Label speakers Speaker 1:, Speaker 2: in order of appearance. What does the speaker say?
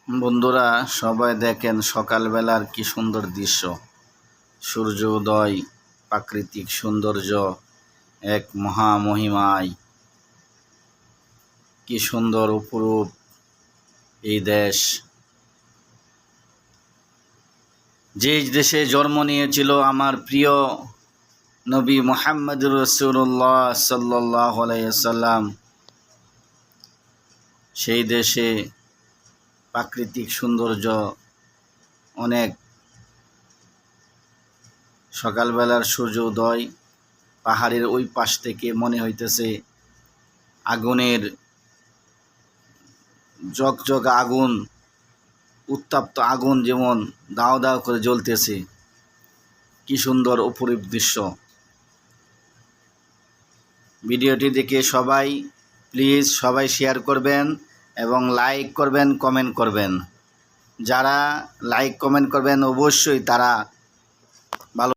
Speaker 1: বন্ধুরা, সবাই দেখেন সকালবেলার কি সুন্দর দৃশ্য। সূর্য উদয়, প্রাকৃতিক সৌন্দর্য, এক মহামহিমায় কি সুন্দর অপরূপ এই দেশ। যে দেশে জন্ম নিয়েছিল আমার প্রিয় নবী মুহাম্মদুর রাসূলুল্লাহ সাল্লাল্লাহু আলাইহি ওয়াসাল্লাম, সেই দেশে প্রাকৃতিক সৌন্দর্য অনেক। সকালবেলার সূর্য উদয়, পাহাড়ের ওই পাশ থেকে মনে হইতেছে আগুনের ঝকঝক আগুন, উত্তপ্ত আগুন যেমন দাও দাও করে জ্বলতেছে। কি সুন্দর অপরূপ দৃশ্য। ভিডিওটি দেখে সবাই প্লিজ সবাই শেয়ার করবেন এবং লাইক করবেন, কমেন্ট করবেন। যারা লাইক কমেন্ট করবেন অবশ্যই তারা